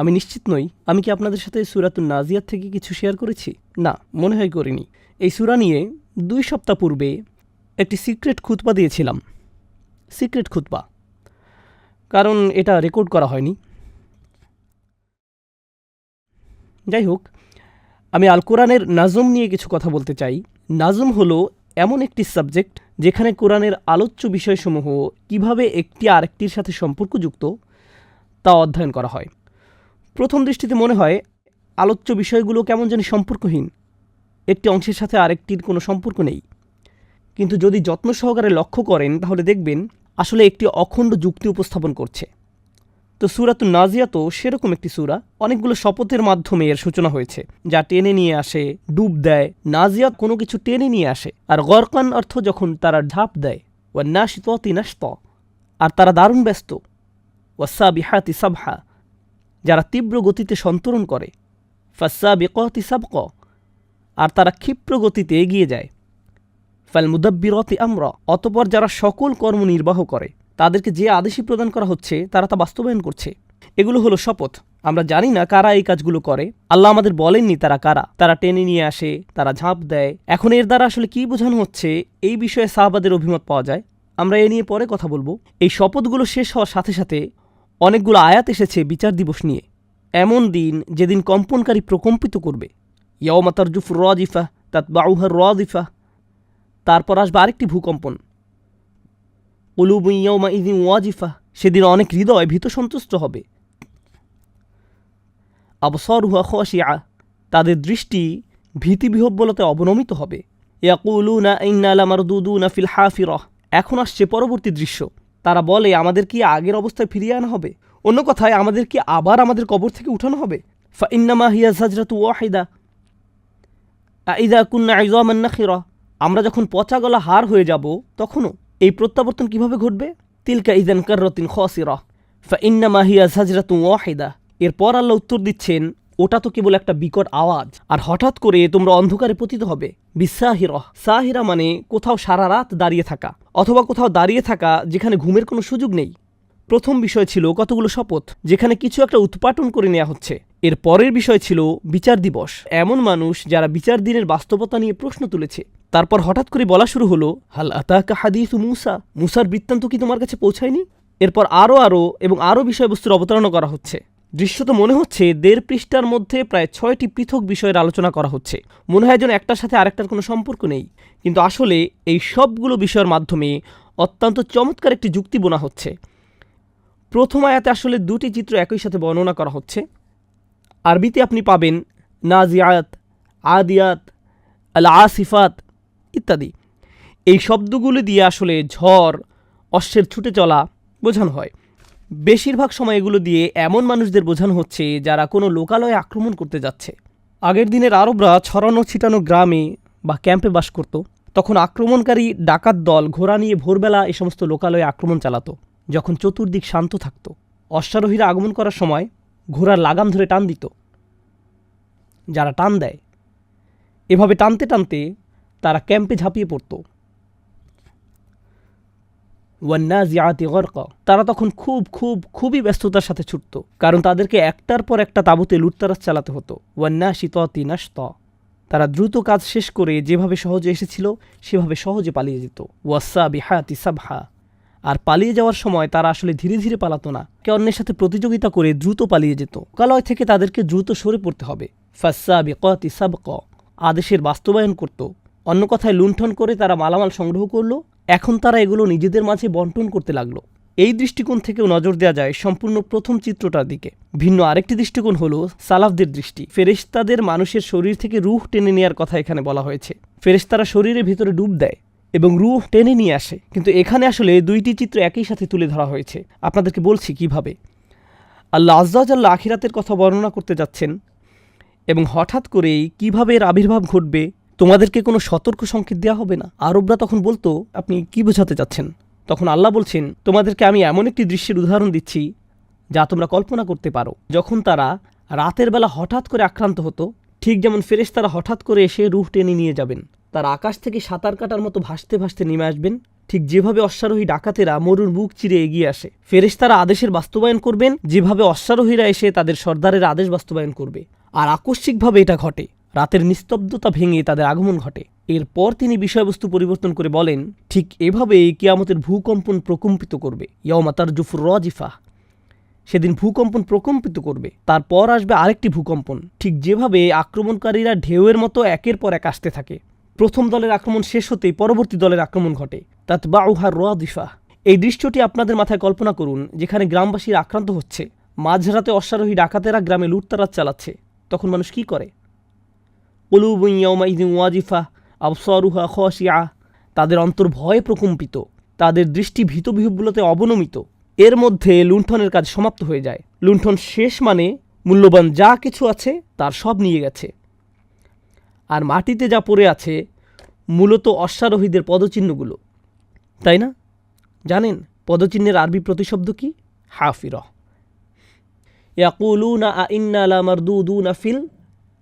আমি নিশ্চিত নই আমি কি আপনাদের সাথে সূরাতুন নাজিয়াত থেকে কিছু শেয়ার করেছি। না, মনে হয় করিনি। এই সূরা নিয়ে 2 সপ্তাহ পূর্বে একটি সিক্রেট খুতবা দিয়েছিলাম। সিক্রেট খুতবা, কারণ এটা রেকর্ড করা হয়নি। যাই হোক, আমি আল কোরআনের নাজম নিয়ে কিছু কথা বলতে চাই। নাজম হলো এমন একটি সাবজেক্ট যেখানে কোরআনের আলোচ্য বিষয়সমূহ কিভাবে একটি আরেকটির সাথে সম্পর্কযুক্ত তা অধ্যয়ন করা হয়। প্রথম দৃষ্টিতে মনে হয় আলোচ্য বিষয়গুলো কেমন জানি সম্পর্কহীন, একটি অংশের সাথে আরেকটির কোনো সম্পর্ক নেই। কিন্তু যদি যত্ন সহকারে লক্ষ্য করেন তাহলে দেখবেন আসলে একটি অখণ্ড যুক্তি উপস্থাপন করছে। তো সূরাতুন নাজিয়াত সেরকম একটি সূরা। অনেকগুলো শপথের মাধ্যমে এর সূচনা হয়েছে, যা টেনে নিয়ে আসে, ডুব দেয়। নাজিয়াত কোনো কিছু টেনে নিয়ে আসে, আর গরকান অর্থ যখন তারা ঝাঁপ দেয়। ওয়া নাশিতাতি নাশতা, আর তারা দারুণ ব্যস্ত। ওয়াসাবিহাতি সাবহা, যারা তীব্র গতিতে সন্তরণ করে। ফাসাবিকাতি সাবকা, আর তারা ক্ষিপ্র গতিতে এগিয়ে যায়। ফাল মুদাব্বিরাতি আমরা, অতঃপর যারা সকল কর্ম নির্বাহ করে, তাদেরকে যে আদেশই প্রদান করা হচ্ছে তারা তা বাস্তবায়ন করছে। এগুলো হলো শপথ। আমরা জানি না কারা এই কাজগুলো করে। আল্লাহ আমাদের বলেননি তারা কারা। তারা টেনে নিয়ে আসে, তারা ঝাঁপ দেয়। এখন এর দ্বারা আসলে কি বোঝানো হচ্ছে এই বিষয়ে সাহাবাদের অভিমত পাওয়া যায়। আমরা এ নিয়ে পরে কথা বলবো। এই শপথগুলো শেষ হওয়ার সাথে সাথে অনেকগুলো আয়াত এসেছে বিচার দিবস নিয়ে। এমন দিন যেদিন কম্পনকারী প্রকম্পিত করবে। ইয়াউমা তারজুফুর রাজিফা তাতবাউহা রাজিফা, তারপর আসবে আরেকটি ভূকম্পন। কুলুবুন ইয়াউমাইযিন ওয়াজিফা, সেদিন অনেক হৃদয় ভীত সন্তুষ্ট হবে। আবসারুহা খাশিআ, তাদের দৃষ্টি ভীতিবিহ্বলতায় অবনমিত হবে। ইয়াকুলুনা ইন্না লামারদুদুনা ফিল হাফিরাহ, এখন আসছে পরবর্তী দৃশ্য। তারা বলে আমাদের কি আগের অবস্থায় ফিরিয়ে আনা হবে? অন্য কথায় আমাদের কি আবার আমাদের কবর থেকে উঠানো হবে? ফাইন্নামা হিয়া যাজরাতু ওয়াহিদা আইযা কুন্না ইযামান নাখিরা, আমরা যখন পচা গলা হাড় হয়ে যাব তখনও এই প্রত্যাবর্তন কিভাবে ঘটবে? তিলকা ইযান কাররাতিন খাসিরা ফাইন্নামা হিয়া যাজরাতু ওয়াহিদা। এরপর আল্লাহ উত্তর দিচ্ছেন ওটা তো কেবল একটা বিকট আওয়াজ, আর হঠাৎ করে তোমরা অন্ধকারে পতিত হবে। বিসাহিরা, সাহিরা মানে কোথাও সারা রাত দাঁড়িয়ে থাকা, অথবা কোথাও দাঁড়িয়ে থাকা যেখানে ঘুমের কোনো সুযোগ নেই। প্রথম বিষয় ছিল কতগুলো শপথ, যেখানে কিছু একটা উৎপাটন করে নেওয়া হচ্ছে। এর পরের বিষয় ছিল বিচার দিবস, এমন মানুষ যারা বিচার দিনের বাস্তবতা নিয়ে প্রশ্ন তুলেছে। তারপর হঠাৎ করে বলা শুরু হলো হাল আতাকা হাদিসু মুসা, মুসার বৃত্তান্ত কি তোমার কাছে পৌঁছায়নি? এরপর আরও এবং আরও বিষয়বস্তুর অবতারণা করা হচ্ছে। দৃশ্যত মনে হচ্ছে 1.5 পৃষ্ঠার মধ্যে প্রায় 6টি পৃথক বিষয়ের আলোচনা করা হচ্ছে। মনে হয় যেন একটার সাথে আরেকটার কোনো সম্পর্ক নেই, কিন্তু আসলে এই সবগুলো বিষয়ের মাধ্যমে অত্যন্ত চমৎকার একটি যুক্তি বোনা হচ্ছে। প্রথম আয়াতে আসলে 2টি চিত্র একই সাথে বর্ণনা করা হচ্ছে। আরবিতে আপনি পাবেন নাজিয়াত, আদিয়াত, আল আসিফাত ইত্যাদি। এই শব্দগুলো দিয়ে আসলে ঝড়, অশ্বের ছুটে চলা বোঝানো হয়। বেশিরভাগ সময় এগুলো দিয়ে এমন মানুষদের বোঝানো হচ্ছে যারা কোনো লোকালয়ে আক্রমণ করতে যাচ্ছে। আগের দিনের আরবরা ছড়ানো ছিটানো গ্রামে বা ক্যাম্পে বাস করত। তখন আক্রমণকারী ডাকাত দল ঘোড়া নিয়ে ভোরবেলা এই সমস্ত লোকালয়ে আক্রমণ চালাতো, যখন চতুর্দিক শান্ত থাকত। অশ্বারোহীরা আগমন করার সময় ঘোড়ার লাগাম ধরে টান দিত। যারা টান দেয়, এভাবে টানতে টানতে তারা ক্যাম্পে ঝাঁপিয়ে পড়ত। ওয়ান্নাজিআতি গরকা, তারা তখন খুবই ব্যস্ততার সাথে ছুটত, কারণ তাদেরকে একটার পর একটা তাঁবুতে লুটতারাজ চালাতে হতো। ওয়ান্নাশিতাতি নাশতা, তারা দ্রুত কাজ শেষ করে যেভাবে সহজে এসেছিল সেভাবে সহজে পালিয়ে যেত। ওয়াসাবিহাতি সাবহা, আর পালিয়ে যাওয়ার সময় তারা আসলে ধীরে ধীরে পালাতো না, কে অন্যের সাথে প্রতিযোগিতা করে দ্রুত পালিয়ে যেত। লোকালয় থেকে তাদেরকে দ্রুত সরে পড়তে হবে। ফাসাবিকাতি সাবকা, আদেশের বাস্তবায়ন করত। অন্য কথায় লুণ্ঠন করে তারা মালামাল সংগ্রহ করলো, এখন তারা এগুলো নিজেদের মাঝে বন্টন করতে লাগলো। এই দৃষ্টিকোণ থেকেও নজর দেওয়া যায় সম্পূর্ণ প্রথম চিত্রটার দিকে। ভিন্ন আরেকটি দৃষ্টিকোণ হলো সালাফদের দৃষ্টি। ফেরেশতাদের মানুষের শরীর থেকে রূহ টেনে নেওয়ার কথা এখানে বলা হয়েছে। ফেরেশতারা শরীরের ভিতরে ডুব দেয় এবং রূহ টেনে নিয়ে আসে, কিন্তু এখানে আসলে 2টি চিত্র একই সাথে তুলে ধরা হয়েছে। আপনাদেরকে বলছি কিভাবে। আল্লাহ আজ্জা ওয়া জাল্লা আখিরাতের কথা বর্ণনা করতে যাচ্ছেন, এবং হঠাৎ করেই কিভাবে এর আবির্ভাব ঘটবে তোমাদেরকে কোনো সতর্ক সংকেত দেওয়া হবে না। আরবরা তখন বলতো আপনি কি বোঝাতে চাচ্ছেন? তখন আল্লাহ বলছেন তোমাদেরকে আমি এমন একটি দৃশ্যের উদাহরণ দিচ্ছি যা তোমরা কল্পনা করতে পারো। যখন তারা রাতের বেলা হঠাৎ করে আক্রান্ত হতো, ঠিক যেমন ফেরেশতারা হঠাৎ করে এসে রূহ টেনে নিয়ে যাবেন, তারা আকাশ থেকে সাঁতার কাটার মতো ভাসতে ভাসতে নেমে আসবেন, ঠিক যেভাবে অশ্বারোহী ডাকাতেরা মরুর বুক চিরে এগিয়ে আসে, ফেরেশতারা আদেশের বাস্তবায়ন করবেন যেভাবে অশ্বারোহীরা এসে তাদের সর্দারের আদেশ বাস্তবায়ন করবে। আর আকস্মিকভাবে এটা ঘটে, রাতের নিস্তব্ধতা ভেঙে তাদের আগমন ঘটে। এরপর তিনি বিষয়বস্তু পরিবর্তন করে বলেন, ঠিক এভাবে কিয়ামতের ভূকম্পন প্রকম্পিত করবে। ইয়াউমা তারজুফুর রাজিফা, সেদিন ভূকম্পন প্রকম্পিত করবে। তারপর আসবে আরেকটি ভূকম্পন, ঠিক যেভাবে আক্রমণকারীরা ঢেউয়ের মতো একের পর এক আসতে থাকে। প্রথম দলের আক্রমণ শেষ হতেই পরবর্তী দলের আক্রমণ ঘটে। তাতবাউহা রাদিফা। এই দৃশ্যটি আপনাদের মাথায় কল্পনা করুন, যেখানে গ্রামবাসীরা আক্রান্ত হচ্ছে, মাঝরাতে অশ্বারোহী ডাকাতেরা গ্রামে লুটতারাজ চালাচ্ছে। তখন মানুষ কি করে? কুলুবুন ইয়াউমাইযিন ওয়াজিফা আবসারুহা খাশিআ। তাদের অন্তর ভয়ে প্রকম্পিত, তাদের দৃষ্টি ভীতবিহ্বলতে অবনমিত। এর মধ্যে লুণ্ঠনের কাজ সমাপ্ত হয়ে যায়। লুণ্ঠন শেষ মানে মূল্যবান যা কিছু আছে তার সব নিয়ে গেছে। আর মাটিতে যা পড়ে আছে মূলত অশ্বারোহীদের পদচিহ্নগুলো, তাই না? জানেন পদচিহ্নের আরবি প্রতিশব্দ কি? হাফিরা। ইয়াকুলুনা আইন্না লামারদুদুনা ফিল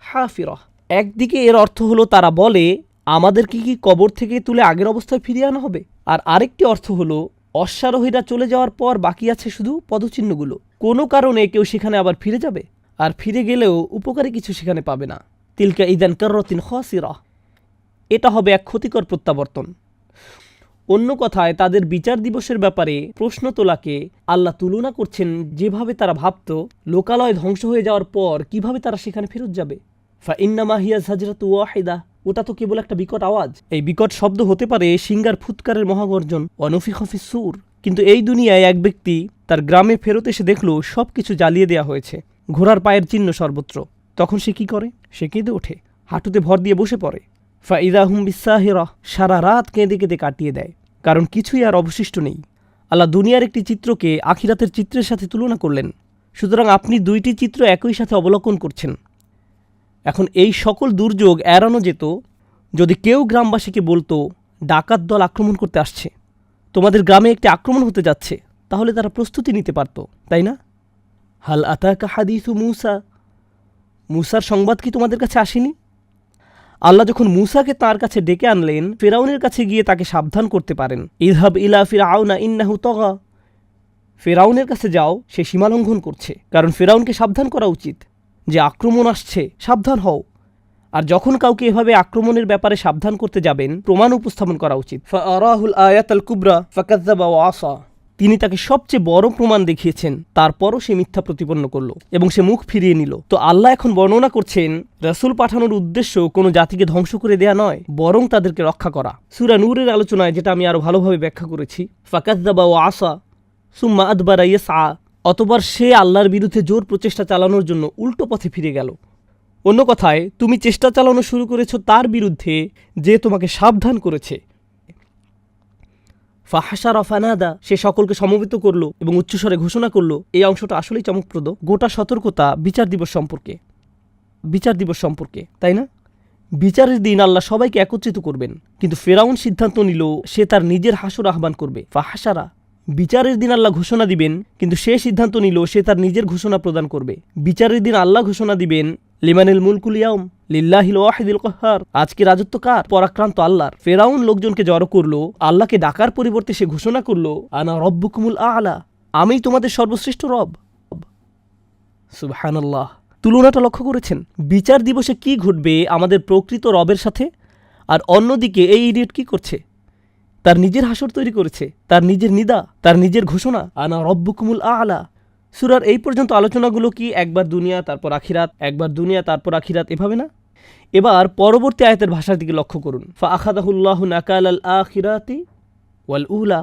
হাফিরা। একদিকে এর অর্থ হলো তারা বলে আমাদেরকে কি কবর থেকে তুলে আগের অবস্থায় ফিরিয়ে আনা হবে। আর আরেকটি অর্থ হলো অশ্বারোহীরা চলে যাওয়ার পর বাকি আছে শুধু পদচিহ্নগুলো। কোনো কারণে কেউ সেখানে আবার ফিরে যাবে, আর ফিরে গেলেও উপকারী কিছু সেখানে পাবে না। তিলকা ইদান কাররাতিন খাসিরা। এটা হবে এক ক্ষতিকর প্রত্যাবর্তন। অন্য কথায় তাদের বিচার দিবসের ব্যাপারে প্রশ্ন তোলাকে আল্লাহ তুলনা করছেন যেভাবে তারা ভাবত লোকালয় ধ্বংস হয়ে যাওয়ার পর কিভাবে তারা সেখানে ফেরত যাবে। ফাইন্নামা হিয়া জাজরাতু ওয়াহিদা। ওটা তো কেবল একটা বিকট আওয়াজ। এই বিকট শব্দ হতে পারে সিঙ্গার ফুৎকারের মহাগর্জন, অনফিখা ফিস-সুর। কিন্তু এই দুনিয়ায় এক ব্যক্তি তার গ্রামে ফেরত এসে দেখল সব কিছু জ্বালিয়ে দেওয়া হয়েছে, ঘোড়ার পায়ের চিহ্ন সর্বত্র। তখন সে কি করে? সে কেঁদে ওঠে, হাঁটুতে ভর দিয়ে বসে পড়ে। ফাইদা হুম বিসাহিরা। সারা রাত কেঁদে কেঁদে কাটিয়ে দেয়, কারণ কিছুই আর অবশিষ্ট নেই। আল্লাহ দুনিয়ার একটি চিত্রকে আখিরাতের চিত্রের সাথে তুলনা করলেন। সুতরাং আপনি দুইটি চিত্র একই সাথে অবলোকন করছেন। এখন এই সকল দুর্যোগ এড়ানো যেত যদি কেউ গ্রামবাসীকে বলতো ডাকাত দল আক্রমণ করতে আসছে, তোমাদের গ্রামে একটি আক্রমণ হতে যাচ্ছে। তাহলে তারা প্রস্তুতি নিতে পারত, তাই না? হাল আতাকা হাদিসু মূসা। মূসার সংবাদ কি তোমাদের কাছে আসেনি? আল্লাহ যখন মূসাকে তার কাছে ডেকে আনলেন, ফেরাউনের কাছে গিয়ে তাকে সাবধান করতে পারেন। ইযহাব ইলা ফিরআউনা ইন্নাহু তাগা। ফেরাউনের কাছে যাও, সে সীমালঙ্ঘন করছে। কারণ ফেরাউনকে সাবধান করা উচিত যে আক্রমণ আসছে, সাবধান হও। আর যখন কাউকে এভাবে আক্রমণের ব্যাপারে সাবধান করতে যাবেন, প্রমাণ উপস্থাপন করা উচিত। ফাআরাহুল আয়াতাল কুবরা ফাকাযযাবা ওয়া আসা। তিনি তাকে সবচেয়ে বড় প্রমাণ দেখিয়েছেন, তারপরও সে মিথ্যা প্রতিপন্ন করল এবং সে মুখ ফিরিয়ে নিল। তো আল্লাহ এখন বর্ণনা করছেন রাসূল পাঠানোর উদ্দেশ্য কোনো জাতিকে ধ্বংস করে দেয়া নয়, বরং তাদেরকে রক্ষা করা। সূরা নূরের আলোচনায় যেটা আমি আরো ভালোভাবে ব্যাখ্যা করেছি, ফাকাযযাবা ওয়া আসা সুম্মা আদবারা ইয়াসআ। অতঃপর সে আল্লাহর বিরুদ্ধে জোর প্রচেষ্টা চালানোর জন্য উল্টো পথে ফিরে গেল। অন্য কথায় তুমি চেষ্টা চালানো শুরু করেছ তার বিরুদ্ধে যে তোমাকে সাবধান করেছে। ফাহাশারা ফানাদা। সে সকলকে সমবেত করলো এবং উচ্চস্বরে ঘোষণা করলো। এই অংশটা আসলেই চমকপ্রদ। গোটা সতর্কতা বিচার দিবস সম্পর্কে, তাই না? বিচারের দিন আল্লাহ সবাইকে একত্রিত করবেন, কিন্তু ফেরাউন সিদ্ধান্ত নিল সে তার নিজের হাসর আহ্বান করবে। ফাহাশারা। বিচারের দিন আল্লাহ ঘোষণা দিবেন, কিন্তু সে সিদ্ধান্ত নিল সে তার নিজের ঘোষণা প্রদান করবে। বিচারের দিন আল্লাহ ঘোষণা দিবেন, লিমানিল মুলকুল ইয়াউম লিল্লাহিল ওয়াহিদিল কাহ্হার। আজকে রাজত্ব কার? পরাক্রান্ত আল্লাহর। ফেরাউন লোকজনকে জড়ো করলো, আল্লাহকে ডাকার পরিবর্তে সে ঘোষণা করলো, আনা রব্বুকুমুল আ'লা। আমি তোমাদের সর্বশ্রেষ্ঠ রব। সুবহানাল্লাহ। তুলনাটা লক্ষ্য করেছেন? বিচার দিবসে কি ঘটবে আমাদের প্রকৃত রবের সাথে, আর অন্যদিকে এই ইডিয়েট কি করছে? তার নিজের হাসর তৈরি করেছে, তার নিজের নিদা, তার নিজের ঘোষণা, আনা রব্বুকুমুল আ'লা। সূরার এই পর্যন্ত আলোচনাগুলো কি একবার দুনিয়া তারপর আখিরাত, একবার দুনিয়া তারপর আখিরাত, এভাবে না? এবার পরবর্তী আয়াতের ভাষার দিকে লক্ষ্য করুন। ফাআখাযাহুল্লাহু নাকালাল আখিরাতি ওয়াল উলা।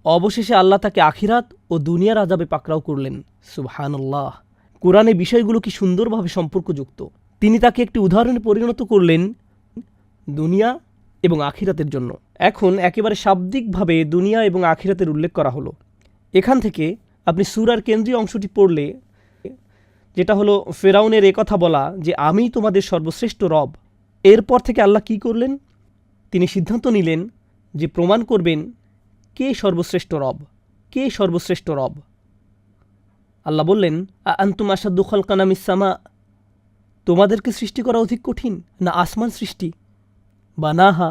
অবশেষে আল্লাহ তাকে আখিরাত ও দুনিয়ার আযাবে পাকড়াও করলেন। সুবহানাল্লাহ। কোরআনে বিষয়গুলো কি সুন্দরভাবে সম্পর্কযুক্ত। তিনি তাকে একটি উদাহরণে পরিণত করলেন দুনিয়া এবং আখিরাতের জন্য। এখন একেবারে শাব্দিকভাবে দুনিয়া এবং আখিরাতের উল্লেখ করা হলো। এখান থেকে আপনি সূরার কেন্দ্রীয় অংশটি পড়লে, যেটা হলো ফেরাউনের একথা বলা যে আমি তোমাদের সর্বশ্রেষ্ঠ রব, এরপর থেকে আল্লাহ কি করলেন? তিনি সিদ্ধান্ত নিলেন যে প্রমাণ করবেন কে সর্বশ্রেষ্ঠ রব, কে সর্বশ্রেষ্ঠ রব। আল্লাহ বললেন, আনতুম আশাদ্দু খালকান মিস সামা। তোমাদেরকে সৃষ্টি করা অধিক কঠিন না আসমান সৃষ্টি? বানাহা।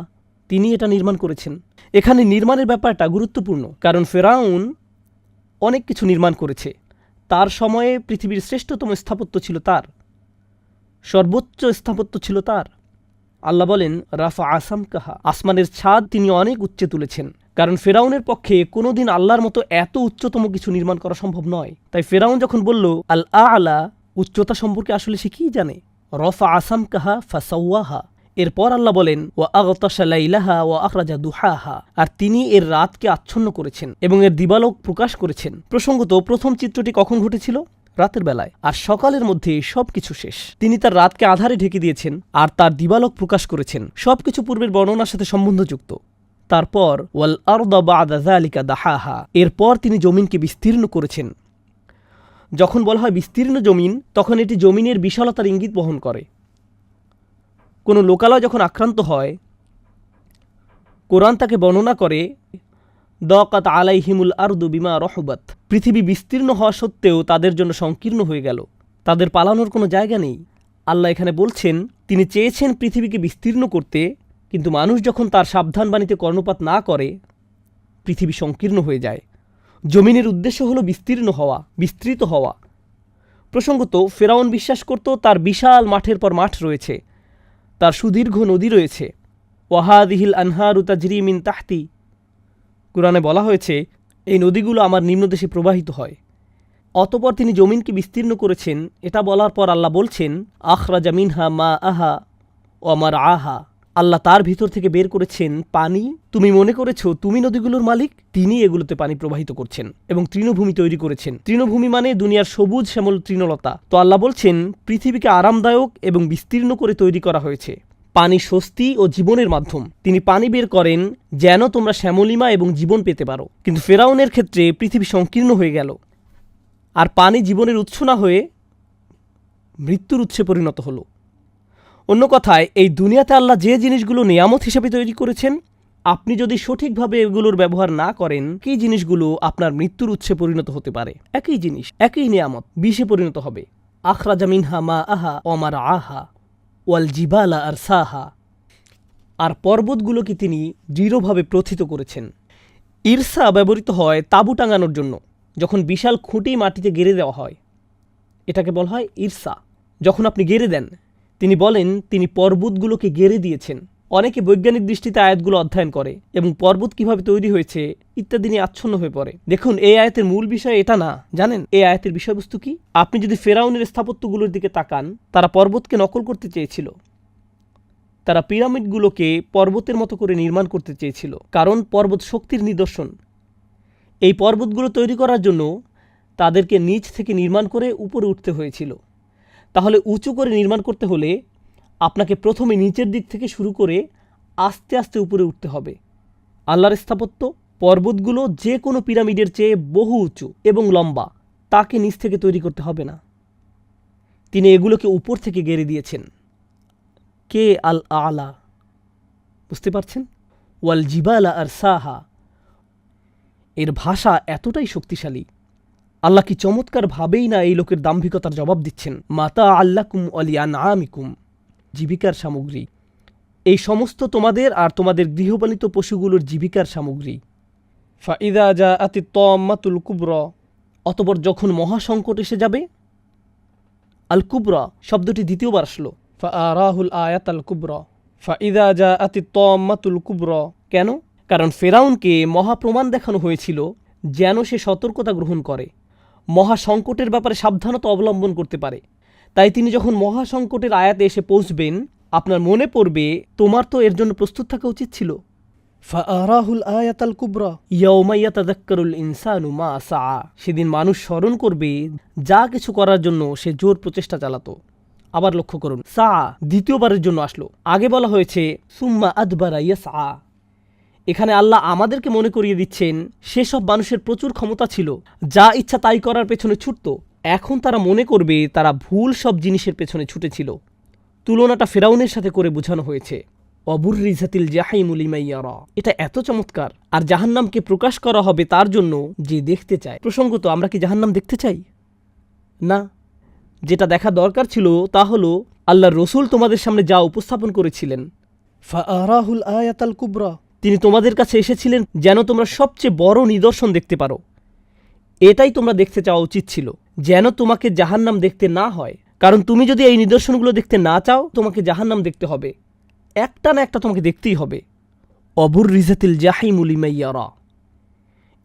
তিনি এটা নির্মাণ করেছেন। এখানে নির্মাণের ব্যাপারটা গুরুত্বপূর্ণ, কারণ ফেরাউন অনেক কিছু নির্মাণ করেছে। তার সময়ে পৃথিবীর শ্রেষ্ঠতম স্থাপত্য ছিল তার, সর্বোচ্চ স্থাপত্য ছিল তার। আল্লাহ বলেন রাফা আসাম কাহা, আসমানের ছাদ তিনি অনেক উচ্চে তুলেছেন। কারণ ফেরাউনের পক্ষে কোনোদিন আল্লাহর মতো এত উচ্চতম কিছু নির্মাণ করা সম্ভব নয়। তাই ফেরাউন যখন বলল আল আলা, উচ্চতা সম্পর্কে আসলে সে কি জানে? রফা আসাম কাহা ফাসাওয়াহা। এরপর আল্লাহ বলেন ওয়া আগতাশা লাইলাহা ওয়া আখরাজা দুহাহা, আর তিনি এর রাতকে আচ্ছন্ন করেছেন এবং এর দিবালোক প্রকাশ করেছেন। প্রসঙ্গত প্রথম চিত্রটি কখন ঘটেছিল? রাতের বেলায়। আর সকালের মধ্যে সবকিছু শেষ। তিনি তার রাতকে আধারে ঢেকে দিয়েছেন আর তার দিবালোক প্রকাশ করেছেন। সবকিছু পূর্বের বর্ণনার সাথে সম্বন্ধযুক্ত। তারপর ওয়াল আরদা বা'দা যালিকা দাহাহা, এরপর তিনি জমিনকে বিস্তীর্ণ করেছেন। যখন বলা হয় বিস্তীর্ণ জমিন, তখন এটি জমিনের বিশালতার ইঙ্গিত বহন করে। কোনো লোকালয় যখন আক্রান্ত হয়, কোরআন তাকে বর্ণনা করে দাকাত আলাইহিমুল আরদু বিমা রহবাত, পৃথিবী বিস্তীর্ণ হওয়া সত্ত্বেও তাদের জন্য সংকীর্ণ হয়ে গেল, তাদের পালানোর কোনো জায়গা নেই। আল্লাহ এখানে বলছেন তিনি চেয়েছেন পৃথিবীকে বিস্তীর্ণ করতে, কিন্তু মানুষ যখন তার সাবধানবাণীতে কর্ণপাত না করে, পৃথিবী সংকীর্ণ হয়ে যায়। জমিনের উদ্দেশ্য হলো বিস্তীর্ণ হওয়া, বিস্তৃত হওয়া। প্রসঙ্গত ফেরাউন বিশ্বাস করত তার বিশাল মাঠের পর মাঠ রয়েছে, তার সুদীর্ঘ নদী রয়েছে। ওয়াহাদিহিল আনহারু তাজরি মিন তাহতি, কুরআনে বলা হয়েছে এই নদীগুলো আমার নিম্নদেশে প্রবাহিত হয়। অতপর তিনি জমিনকে বিস্তীর্ণ করেছেন। এটা বলার পর আল্লাহ বলছেন আখরাজা মিনহা মা আহা ওয়ামার আহা, আল্লাহ তার ভিতর থেকে বের করেছেন পানি। তুমি মনে করেছো তুমি নদীগুলোর মালিক? তিনি এগুলোতে পানি প্রবাহিত করছেন এবং তৃণভূমি তৈরি করেছেন। তৃণভূমি মানে দুনিয়ার সবুজ শ্যামল তৃণলতা। তো আল্লাহ বলছেন পৃথিবীকে আরামদায়ক এবং বিস্তীর্ণ করে তৈরি করা হয়েছে। পানি স্বস্তি ও জীবনের মাধ্যম। তিনি পানি বের করেন যেন তোমরা শ্যামলিমা এবং জীবন পেতে পারো। কিন্তু ফেরাউনের ক্ষেত্রে পৃথিবী সংকীর্ণ হয়ে গেল, আর পানি জীবনের উৎস না হয়ে মৃত্যুর উৎসে পরিণত হলো। অন্য কথায় এই দুনিয়াতে আল্লাহ যে জিনিসগুলো নিয়ামত হিসেবে তৈরি করেছেন, আপনি যদি সঠিকভাবে এগুলোর ব্যবহার না করেন, এই জিনিসগুলো আপনার মৃত্যুর উৎসে পরিণত হতে পারে। একই জিনিস, একই নিয়ামত বিষে পরিণত হবে। আখরাজা মিনহা মা আহা ওমার আহা ওয়াল জিবালা আর সাহা, আর পর্বতগুলোকে তিনি দৃঢ়ভাবে প্রথিত করেছেন। ইরসা ব্যবহৃত হয় তাঁবু টাঙানোর জন্য, যখন বিশাল খুঁটি মাটিতে গেড়ে দেওয়া হয়, এটাকে বলা হয় ইরসা। যখন আপনি গেড়ে দেন, তিনি বলেন তিনি পর্বতগুলোকে গেড়ে দিয়েছেন। অনেকে বৈজ্ঞানিক দৃষ্টিতে আয়াতগুলো অধ্যয়ন করে এবং পর্বত কিভাবে তৈরি হয়েছে ইত্যাদি নিয়ে আচ্ছন্ন হয়ে পড়ে। দেখুন, এই আয়াতের মূল বিষয় এটা না, জানেন এই আয়াতের বিষয়বস্তু কি? আপনি যদি ফেরাউনের স্থাপত্যগুলোর দিকে তাকান, তারা পর্বতকে নকল করতে চেয়েছিল। তারা পিরামিডগুলোকে পর্বতের মতো করে নির্মাণ করতে চেয়েছিল, কারণ পর্বত শক্তির নিদর্শন। এই পর্বতগুলো তৈরি করার জন্য তাদেরকে নিচ থেকে নির্মাণ করে উপরে উঠতে হয়েছিল। তাহলে উঁচু করে নির্মাণ করতে হলে আপনাকে প্রথমে নিচের দিক থেকে শুরু করে আস্তে আস্তে উপরে উঠতে হবে। আল্লাহর স্থাপত্য, পর্বতগুলো যে কোনো পিরামিডের চেয়ে বহু উঁচু এবং লম্বা, তাকে নিচ থেকে তৈরি করতে হবে না। তিনি এগুলোকে উপর থেকে গেড়ে দিয়েছেন। কে আল আলা, বুঝতে পারছেন? ওয়াল জিবালা আর সাহা, এর ভাষা এতটাই শক্তিশালী। আল্লাহ কি চমৎকার ভাবেই না এই লোকের দাম্ভিকতার জবাব দিচ্ছেন। মাতা আল্লাকুম ওয়ালিয়ান আমিকুম, জীবিকার সামগ্রী। এই সমস্ত তোমাদের আর তোমাদের গৃহপালিত পশুগুলোর জীবিকার সামগ্রী। ফাইদা জাআতি তাম্মাতুল কুবরা, অতঃপর যখন মহাসংকট এসে যাবে। আল কুবরা শব্দটি দ্বিতীয়বার আসলো। ফাআরাহুল আয়াত আল কুবরা, ফাইদা জাআতি তাম্মাতুল কুবরা। কেন? কারণ ফেরাউনকে মহাপ্রমাণ দেখানো হয়েছিল যেন সে সতর্কতা গ্রহণ করে, মহাসংকটের ব্যাপারে সাবধানতা অবলম্বন করতে পারে। তাই তিনি যখন মহাসংকটের আয়াতে এসে পৌঁছবেন, আপনার মনে পড়বে তোমার তো এর জন্য প্রস্তুত থাকা উচিত ছিল। ফাআরাহুল আয়াতাল কুবরা ইয়াউমা ইয়াতাযাক্কারুল ইনসানু মা সাআ, সেদিন মানুষ স্মরণ করবে যা কিছু করার জন্য সে জোর প্রচেষ্টা চালাতো। আবার লক্ষ্য করুন, সাআ দ্বিতীয়বারের জন্য আসলো। আগে বলা হয়েছে সুম্মা আদবারা ইয়াসআ। এখানে আল্লাহ আমাদেরকে মনে করিয়ে দিচ্ছেন সেসব মানুষের প্রচুর ক্ষমতা ছিল, যা ইচ্ছা তাই করার পেছনে ছুটত। এখন তারা মনে করবে তারা ভুল সব জিনিসের পেছনে ছুটেছিল। তুলনাটা ফেরাউনের সাথে করে বোঝানো হয়েছে। অবুররিজাতিল জাহিমু লিমান ইয়ারা, এটা এত চমৎকার। আর জাহান্নামকে প্রকাশ করা হবে তার জন্য যে দেখতে চায়। প্রসঙ্গত, আমরা কি জাহান্নাম দেখতে চাই? না। যেটা দেখা দরকার ছিল তা হলো আল্লাহর রসুল তোমাদের সামনে যা উপস্থাপন করেছিলেন ফাআরাহুল আয়াতাল কুবরা, তিনি তোমাদের কাছে এসেছিলেন যেন তোমরা সবচেয়ে বড় নিদর্শন দেখতে পারো। এটাই তোমরা দেখতে চাওয়া উচিত ছিল, যেন তোমাকে জাহান্নাম দেখতে না হয়। কারণ তুমি যদি এই নিদর্শনগুলো দেখতে না চাও, তোমাকে জাহান্নাম দেখতে হবে, একটা না একটা তোমাকে দেখতেই হবে। অবুর রিজাতিল জাহিমু লিমান ইয়ারা।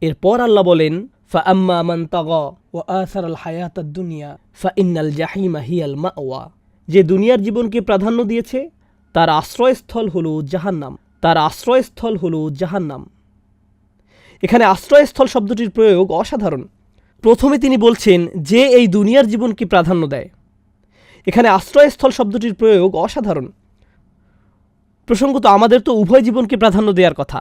এরপর আল্লাহ বলেন, ফাআম্মা মান তাগা ওয়া আসারাল হায়াতাদ দুনিয়া ফাইন্নাল জাহিমা হিয়াল মাওয়া। যে দুনিয়ার জীবনকে প্রাধান্য দিয়েছে তার আশ্রয়স্থল হলো জাহান্নাম, তার আশ্রয়স্থল হলো জাহান্নাম। এখানে আশ্রয়স্থল শব্দটির প্রয়োগ অসাধারণ। প্রথমে তিনি বলছেন যে এই দুনিয়ার জীবনকে প্রাধান্য দেয়। এখানে আশ্রয়স্থল শব্দটির প্রয়োগ অসাধারণ। প্রসঙ্গত আমাদের তো উভয় জীবনকে প্রাধান্য দেওয়ার কথা,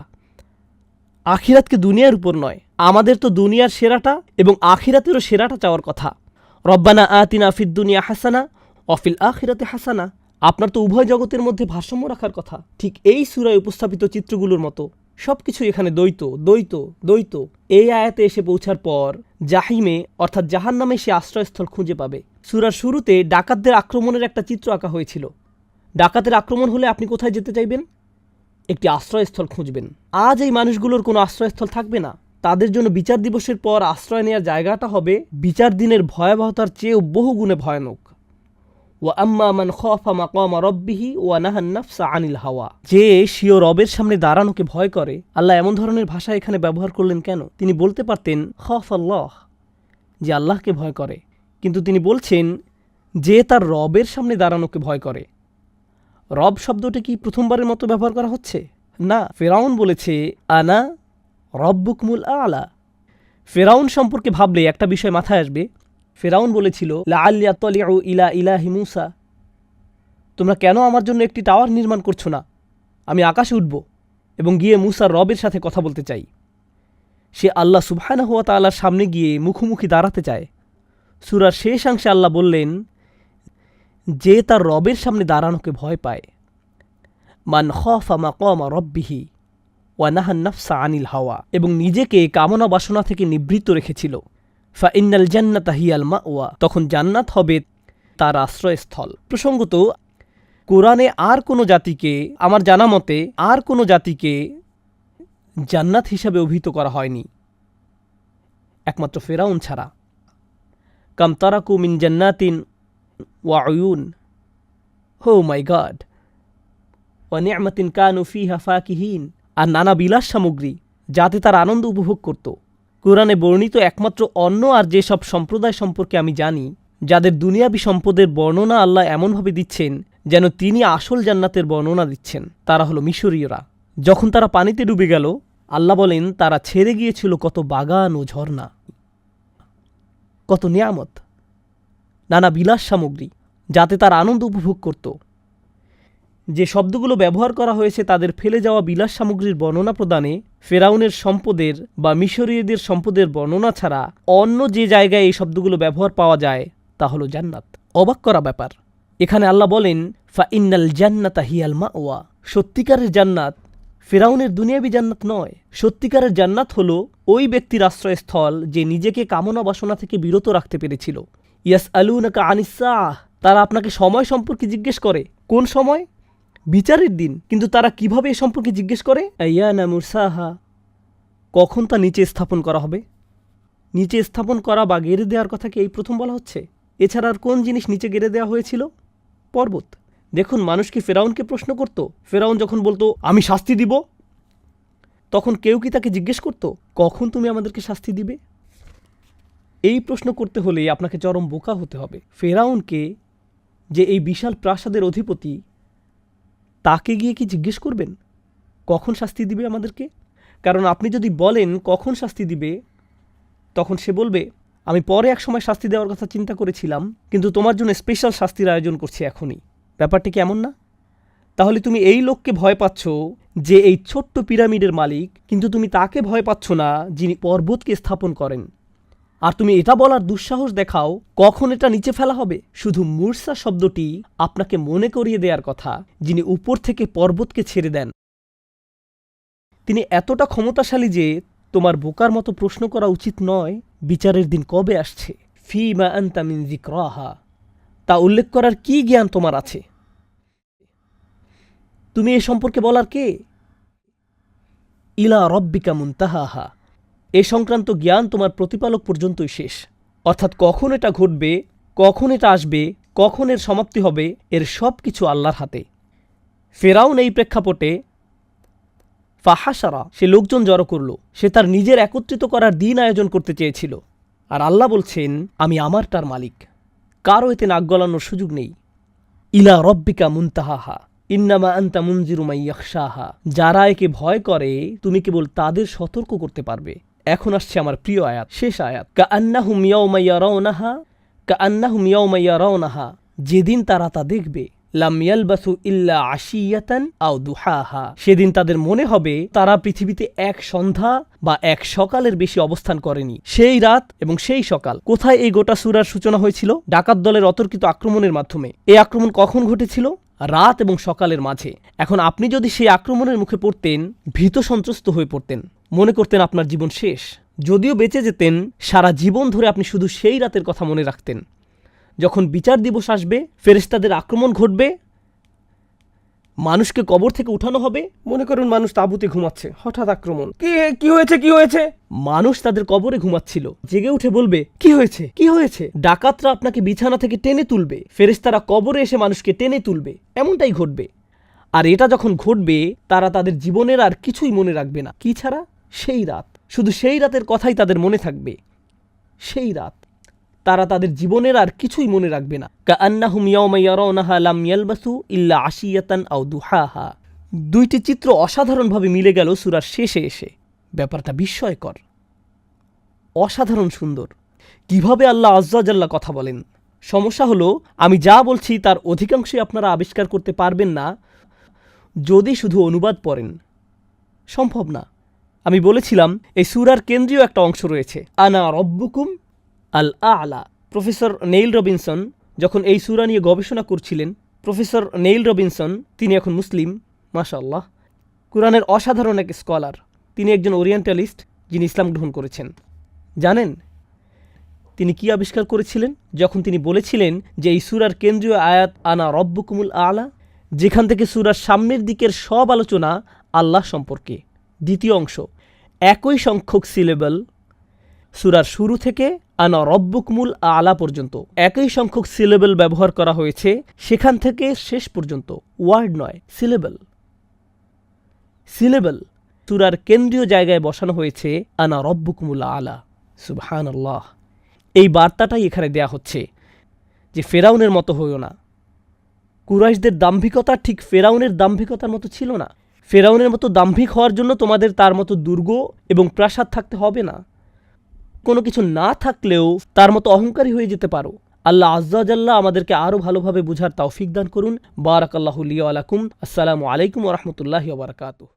আখিরাতকে দুনিয়ার উপর নয়। আমাদের তো দুনিয়ার সেরাটা এবং আখিরাতেরও সেরাটা চাওয়ার কথা। রব্বানা আতিনা ফিদ দুনিয়া হাসানা অফিল আখিরাতে হাসানা। আপনার তো উভয় জগতের মধ্যে ভারসাম্য রাখার কথা। ঠিক এই সূরায় উপস্থাপিত চিত্রগুলোর মতো সবকিছু এখানে দ্বৈত দ্বৈত দ্বৈত। এই আয়াতে এসে পৌঁছার পর জাহিমে অর্থাৎ জাহান্নামে সে আশ্রয়স্থল খুঁজে পাবে। সূরার শুরুতে ডাকাতদের আক্রমণের একটা চিত্র আঁকা হয়েছিল। ডাকাতের আক্রমণ হলে আপনি কোথায় যেতে চাইবেন? একটি আশ্রয়স্থল খুঁজবেন। আজ এই মানুষগুলোর কোনো আশ্রয়স্থল থাকবে না। তাদের জন্য বিচার দিবসের পর আশ্রয় নেওয়ার জায়গাটা হবে বিচার দিনের ভয়াবহতার চেয়েও বহুগুণে ভয়ানক। ওয়া আম্মা মান খাফা মাকামা রাব্বিহি ওয়া নাহান নাফসা আনিল হাওয়া। যে স্বীয় রবের সামনে দাঁড়ানোকে ভয় করে। আল্লাহ এমন ধরনের ভাষা এখানে ব্যবহার করলেন কেন? তিনি বলতে পারতেন খাফ আল্লাহ, যে আল্লাহকে ভয় করে, কিন্তু তিনি বলছেন যে তার রবের সামনে দাঁড়ানোকে ভয় করে। রব শব্দটি কি প্রথমবারের মতো ব্যবহার করা হচ্ছে? না। ফেরাউন বলেছে আনা রব্বুকুমুল আলা। ফেরাউন সম্পর্কে ভাবলে একটা বিষয় মাথায় আসবে। ফেরাউন বলেছিল লাআল্লি আত্তালিউ ইলা ইলাহি মূসা, তোমরা কেন আমার জন্য একটি টাওয়ার নির্মাণ করছো না? আমি আকাশে উঠব এবং গিয়ে মূসার রবের সাথে কথা বলতে চাই। সে আল্লাহ সুবহানাহু ওয়া তাআলার সামনে গিয়ে মুখোমুখি দাঁড়াতে চায়। সূরার শেষাংশে আল্লাহ বললেন যে তার রবের সামনে দাঁড়ানোকে ভয় পায়। মান খাফা মাকামা রাব্বিহি ওয়া নাহান নাফসা আনিল হাওয়া, এবং নিজেকে কামনা বাসনা থেকে নিবৃত্ত রেখেছিল। ফাইন্নাল জান্নাতা হিয়াল মাওয়া, তখন জান্নাত হবে তার আশ্রয়স্থল। প্রসঙ্গত কোরআনে আর কোনো জাতিকে, আমার জানা মতে আর কোনো জাতিকে জান্নাত হিসাবে অভিহিত করা হয়নি একমাত্র ফেরাউন ছাড়া। কাম তারাকু মিন জান্নাতিন ওয়া উয়ুন, হো মাই গড, ওয়া নি'মাতিন কানু ফিহা ফাকিহিন, আর নানা বিলাস সামগ্রী যাতে তার আনন্দ উপভোগ করত। কোরআনে বর্ণিত একমাত্র অন্য আর যেসব সম্প্রদায় সম্পর্কে আমি জানি যাদের দুনিয়াবি সম্পদের বর্ণনা আল্লাহ এমনভাবে দিচ্ছেন যেন তিনি আসল জান্নাতের বর্ণনা দিচ্ছেন, তারা হলো মিশরীয়রা। যখন তারা পানিতে ডুবে গেল, আল্লাহ বলেন তারা ছেড়ে গিয়েছিল কত বাগান ও ঝর্ণা, কত নিয়ামত, নানা বিলাস সামগ্রী যাতে তার আনন্দ উপভোগ করত। যে শব্দগুলো ব্যবহার করা হয়েছে তাদের ফেলে যাওয়া বিলাস সামগ্রীর বর্ণনা প্রদানে ফেরাউনের সম্পদের বা মিশরীয়দের সম্পদের বর্ণনা ছাড়া অন্য যে জায়গায় এই শব্দগুলো ব্যবহার পাওয়া যায় তা হলো জান্নাত। অবাক করা ব্যাপার, এখানে আল্লাহ বলেন ফাইন্নাল জান্নাতা হিয়াল মাওয়া। সত্যিকারের জান্নাত ফেরাউনের দুনিয়াবি জান্নাত নয়। সত্যিকারের জান্নাত হলো ওই ব্যক্তির আশ্রয়স্থল যে নিজেকে কামনা বাসনা থেকে বিরত রাখতে পেরেছিল। ইয়াসআলুনাকা আনিস সাআহ, তারা আপনাকে সময় সম্পর্কে জিজ্ঞেস করে। কোন সময়? বিচারের দিন। কিন্তু তারা কিভাবে এ সম্পর্কে জিজ্ঞেস করে? আইয়ানা মুরসাহা, কখন তা নিচে স্থাপন করা হবে? নিচে স্থাপন করা বা গেড়ে দেওয়ার কথা কি এই প্রথম বলা হচ্ছে? এছাড়া আর কোন জিনিস নিচে গেড়ে দেওয়া হয়েছিল? পর্বত। দেখুন, মানুষ কি ফেরাউনকে প্রশ্ন করত? ফেরাউন যখন বলতো আমি শাস্তি দিব, তখন কেউ কি তাকে জিজ্ঞেস করত কখন তুমি আমাদেরকে শাস্তি দিবে? এই প্রশ্ন করতে হলে আপনাকে চরম বোকা হতে হবে। ফেরাউনকে, যে এই বিশাল প্রাসাদের অধিপতি, তাকে গিয়ে কি জিজ্ঞেস করবেন কখন শাস্তি দিবে আমাদেরকে? কারণ আপনি যদি বলেন কখন শাস্তি দিবে, তখন সে বলবে আমি পরে এক সময় শাস্তি দেওয়ার কথা চিন্তা করেছিলাম, কিন্তু তোমার জন্য স্পেশাল শাস্তির আয়োজন করছি এখনই। ব্যাপারটি কেমন না? তাহলে তুমি এই লোককে ভয় পাচ্ছ যে এই ছোট্ট পিরামিডের মালিক, কিন্তু তুমি তাকে ভয় পাচ্ছ না যিনি পর্বতকে স্থাপন করেন। আর তুমি এটা বলার দুঃসাহস দেখাও কখন এটা নিচে ফেলা হবে। শুধু মুরসা শব্দটি আপনাকে মনে করিয়ে দেওয়ার কথা যিনি উপর থেকে পর্বতকে ছেড়ে দেন। তিনি এতটা ক্ষমতাশালী যে তোমার বোকার মতো প্রশ্ন করা উচিত নয় বিচারের দিন কবে আসছে। ফিমা আনতা মিন যিকরাহা, তা উল্লেখ করার কি জ্ঞান তোমার আছে? তুমি এ সম্পর্কে বলার কে? ইলা রব্বিকা মুনতাহাহা, এ সংক্রান্ত জ্ঞান তোমার প্রতিপালক পর্যন্তই শেষ। অর্থাৎ কখন এটা ঘটবে, কখন এটা আসবে, কখন এর সমাপ্তি হবে, এর সব কিছু আল্লাহর হাতে। ফেরাউন এই প্রেক্ষাপটে ফাহাসারা, সে লোকজন জড়ো করল, সে তার নিজের একত্রিত করার দিন আয়োজন করতে চেয়েছিল। আর আল্লাহ বলছেন, আমি আমারটার মালিক, কারও এতে নাক গলানোর সুযোগ নেই। ইলা রব্বিকা মুনতাহাহা ইন্নামা আনতা মুনজিরু মান ইয়াখশাহা, যারা একে ভয় করে তুমি কেবল তাদের সতর্ক করতে পারবে। এখন আসছে আমার প্রিয় আয়াত, শেষ আয়াত। কাআন্নাহুম ইয়াওমা ইয়ারাউনাহা, কাআন্নাহুম ইয়াওমা ইয়ারাউনাহা, যেদিন তারা তা দেখবে, লাম ইয়ালবাসু ইল্লা আশিয়াতান আও দুহাহা, সেদিন তাদের মনে হবে তারা পৃথিবীতে এক সন্ধ্যা বা এক সকালের বেশি অবস্থান করেনি। সেই রাত এবং সেই সকাল, কোথায় এই গোটা সূরার সূচনা হয়েছিল? ডাকাত দলের অতর্কিত আক্রমণের মাধ্যমে। এই আক্রমণ কখন ঘটেছিল? রাত এবং সকালের মাঝে। এখন আপনি যদি সেই আক্রমণের মুখে পড়তেন, ভীত সন্ত্রস্ত হয়ে পড়তেন, মনে করতেন আপনার জীবন শেষ। যদিও বেঁচে যেতেন, সারা জীবন ধরে আপনি শুধু সেই রাতের কথা মনে রাখতেন, যখন বিচার দিবস আসবে, ফেরেশতাদের আক্রমণ ঘটবে, মানুষকে কবর থেকে উঠানো হবে। মনে করুন মানুষ তাঁবুতে ঘুমাচ্ছে, হঠাৎ আক্রমণ, কি হয়েছে কি হয়েছে? মানুষ তাদের কবরে ঘুমাচ্ছিল, জেগে উঠে বলবে কি হয়েছে কি হয়েছে। ডাকাতরা আপনাকে বিছানা থেকে টেনে তুলবে, ফেরেশতারা কবরে এসে মানুষকে টেনে তুলবে। এমনটাই ঘটবে। আর এটা যখন ঘটবে, তারা তাদের জীবনের আর কিছুই মনে রাখবে না। কি ছাড়া? সেই রাত। শুধু সেই রাতের কথাই তাদের মনে থাকবে। সেই রাত। তারা তাদের জীবনের আর কিছুই মনে রাখবে না। কাআন্নাহুম ইয়াওমা ইয়ারাউনাহা লাম ইয়ালবাসু ইল্লা আশিয়াতান আও দুহাহা। দুইটি চিত্র অসাধারণভাবে মিলে গেল সূরার শেষে এসে। ব্যাপারটা বিস্ময়কর, অসাধারণ সুন্দর। কিভাবে আল্লাহ আজ্জা জাল্লা কথা বলেন। সমস্যা হলো, আমি যা বলছি তার অধিকাংশই আপনারা আবিষ্কার করতে পারবেন না যদি শুধু অনুবাদ পড়েন। সম্ভব না। আমি বলেছিলাম এই সূরার কেন্দ্রীয় একটা অংশ রয়েছে, আনা রব্বুকুম আল আ'লা। প্রফেসর নেইল রবিনসন যখন এই সূরা নিয়ে গবেষণা করছিলেন, প্রফেসর নেইল রবিনসন, তিনি এখন মুসলিম, মাশাআল্লাহ, কুরআনের অসাধারণ এক স্কলার। তিনি একজন ওরিয়েন্টালিস্ট যিনি ইসলাম গ্রহণ করেছেন। জানেন তিনি কি আবিষ্কার করেছিলেন যখন তিনি বলেছিলেন যে এই সূরার কেন্দ্রীয় আয়াত আনা রব্বুকুমুল আ'লা, যেখান থেকে সূরার সামনের দিকের সব আলোচনা আল্লাহ সম্পর্কে। দ্বিতীয় অংশ, একই সংখ্যক সিলেবল, সূরার শুরু থেকে আনা রব্বুকুমুল আ'লা পর্যন্ত একই সংখ্যক সিলেবল ব্যবহার করা হয়েছে, সেখান থেকে শেষ পর্যন্ত। ওয়ার্ড নয়, সিলেবল। সিলেবল সূরার কেন্দ্রীয় জায়গায় বসানো হয়েছে আনা রব্বুকুমুল আ'লা। সুবহানাল্লাহ। এই বার্তাটাই এখানে দেয়া হচ্ছে যে ফেরাউনের মতো হইও না। কুরাইশদের দাম্ভিকতা ঠিক ফেরাউনের দাম্ভিকতার মতো ছিল না। ফেরাউনের মতো দাম্ভিক হওয়ার জন্য তোমাদের তার মতো দুর্গ এবং প্রাসাদ থাকতে হবে না। কোনো কিছু না থাকলেও তার মতো অহংকারী হয়ে যেতে পারো। আল্লাহ আজ্জা জাল্লা আমাদেরকে আরও ভালোভাবে বুঝার তৌফিক দান করুন। বারাকাল্লাহু লি ওয়া লাকুম। আসসালামু আলাইকুম ওয়া রাহমাতুল্লাহি ওয়া বারাকাতুহু।